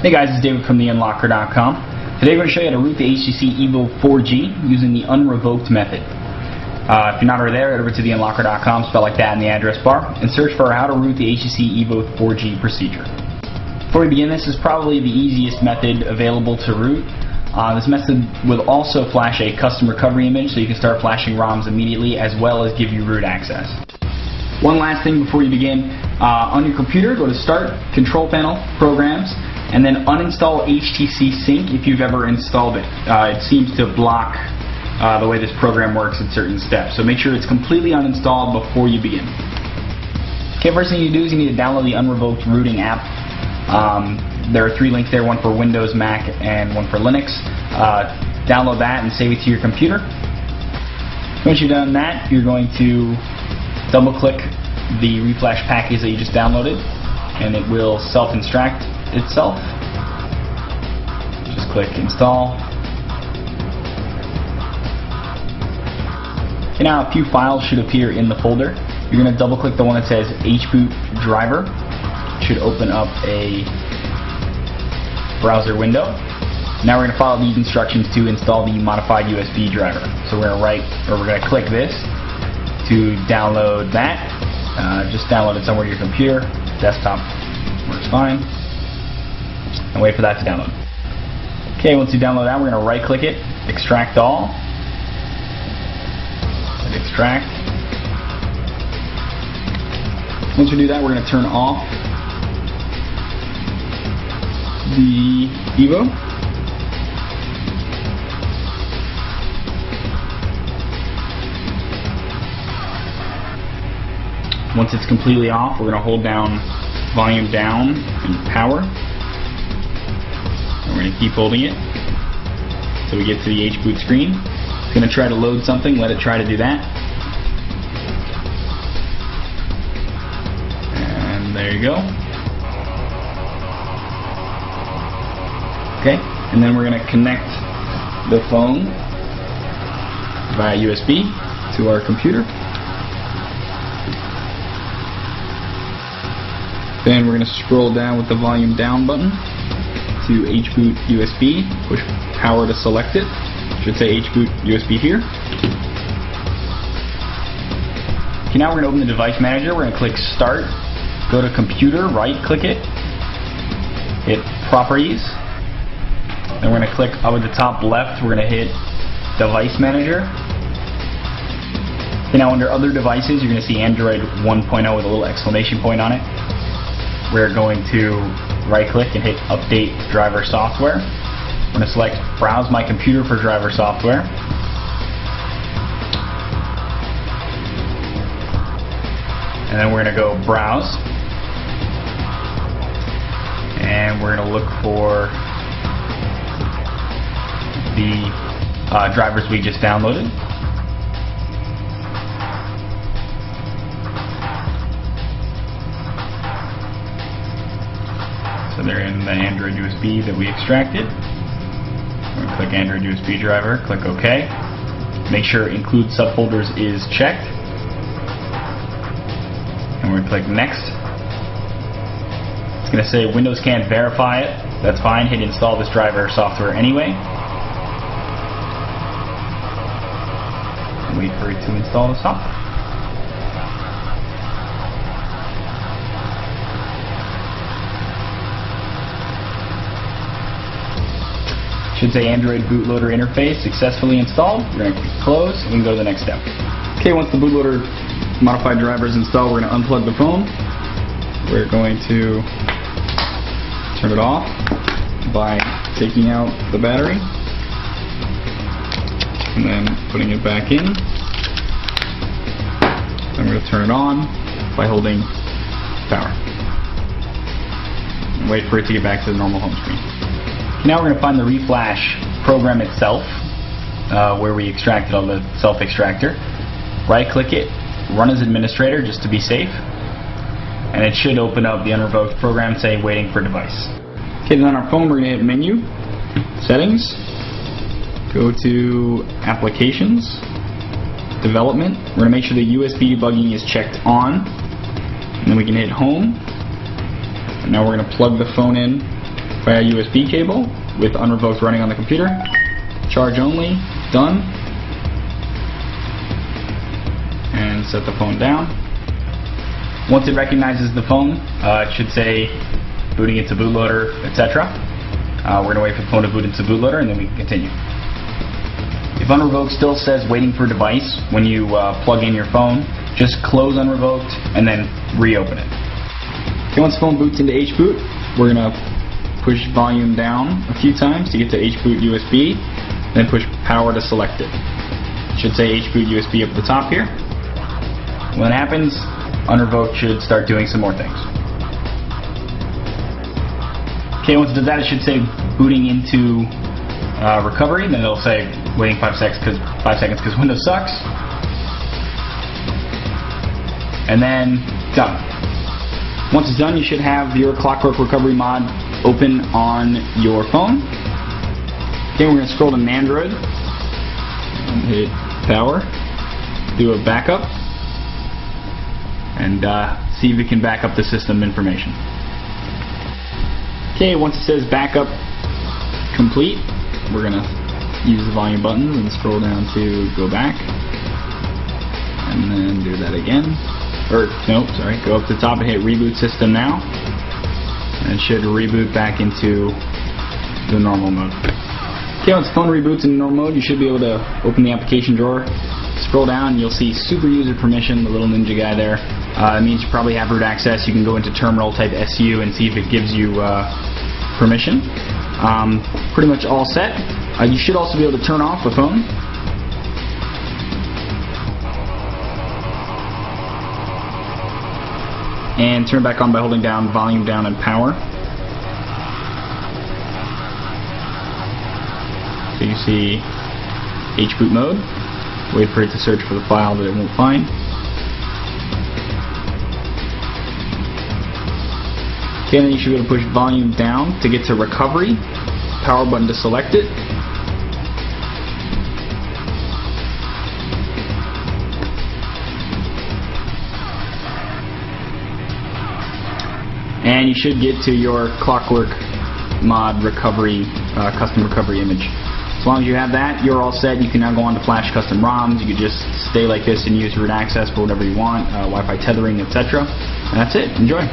Hey guys, it's David from theunlocker.com. Today we're going to show you how to root the HTC Evo 4G using the unrevoked method. If you're not already there, head over to theunlocker.com, spelled like that in the address bar, and search for how to root the HTC Evo 4G procedure. Before we begin, this is probably the easiest method available to root. This method will also flash a custom recovery image, so you can start flashing ROMs immediately, as well as give you root access. One last thing before you begin, on your computer, go to Start, Control Panel, Programs, and then uninstall HTC Sync if you've ever installed it. It seems to block the way this program works in certain steps, so make sure it's completely uninstalled before you begin. Okay, first thing you do is you need to download the unrevoked rooting app. There are 3 links there, one for Windows, Mac, and one for Linux. Download that and save it to your computer. Once you've done that, you're going to double-click the reflash package that you just downloaded, and it will self-extract itself. Just click Install. Okay, now a few files should appear in the folder. You're going to double-click the one that says hboot driver. It should open up a browser window. Now we're going to follow these instructions to install the modified USB driver. So we're going to click this to download that. Just download it somewhere to your computer. Desktop works fine. And wait for that to download. Okay, once you download that, we're going to right click it, extract all. Hit extract. Once we do that, we're going to turn off the Evo. Once it's completely off, we're going to hold down volume down and power. And we're going to keep holding it until we get to the hboot screen. It's going to try to load something, let it try to do that. And there you go. Okay, and then we're going to connect the phone via USB to our computer. Then we're going to scroll down with the volume down button to hboot USB, push power to select it. It should say hboot USB here. Okay, now we're going to open the device manager. We're going to click Start, go to Computer, right click it, hit Properties. Then we're going to click up at the top left, we're going to hit Device Manager. Okay, now under Other Devices, you're going to see Android 1.0 with a little exclamation point on it. We're going to right click and hit Update Driver Software. We're going to select Browse My Computer for driver software. And then we're going to go Browse. And we're going to look for the drivers we just downloaded. So they're in the Android USB that we extracted. We're going to click Android USB driver, click OK. Make sure Include Subfolders is checked. And we're going to click Next. It's going to say Windows can't verify it. That's fine. Hit Install this driver software anyway. And wait for it to install the software. Should say Android bootloader interface successfully installed. We're going to click Close and we can go to the next step. Okay, once the bootloader modified driver is installed, we're going to unplug the phone. We're going to turn it off by taking out the battery and then putting it back in. Then we're going to turn it on by holding power and wait for it to get back to the normal home screen. Now we're going to find the reflash program itself, where we extracted all the self-extractor. Right click it, run as administrator just to be safe, and it should open up the unrevoked program saying waiting for device. Okay, then on our phone we're going to hit Menu, Settings, go to Applications, Development. We're going to make sure the USB debugging is checked on, and then we can hit Home. And now we're going to plug the phone in via USB cable with unrevoked running on the computer. Charge only, done. And set the phone down. Once it recognizes the phone, it should say booting into bootloader, etc. We're going to wait for the phone to boot into bootloader and then we can continue. If unrevoked still says waiting for device when you plug in your phone, just close unrevoked and then reopen it. Okay, once the phone boots into HBoot, we're going to push volume down a few times to get to HBoot USB, then push power to select it. It should say HBoot USB up at the top here. When that happens, unrevoked should start doing some more things. Okay, once it does that, it should say booting into recovery. Then it'll say waiting 5 seconds because Windows sucks. And then done. Once it's done, you should have your Clockwork Recovery mod open on your phone. Okay, we're going to scroll to Android and hit power, do a backup, and see if it can back up the system information. Okay, once it says backup complete, we're going to use the volume buttons and scroll down to go back. And then do that again. Or, no, sorry, go up to the top and hit reboot system now. And it should reboot back into the normal mode. Okay, once the phone reboots in normal mode, you should be able to open the application drawer. Scroll down, you'll see super user permission, the little ninja guy there. It means you probably have root access. You can go into terminal, type SU, and see if it gives you permission. Pretty much all set. You should also be able to turn off the phone. And turn it back on by holding down volume down and power. So you see HBoot mode. Wait for it to search for the file that it won't find. Okay, then you should be able to push volume down to get to recovery. Power button to select it. And you should get to your Clockwork mod recovery, custom recovery image. As long as you have that, you're all set. You can now go on to flash custom ROMs. You can just stay like this and use root access for whatever you want, Wi-Fi tethering, etc. And that's it. Enjoy.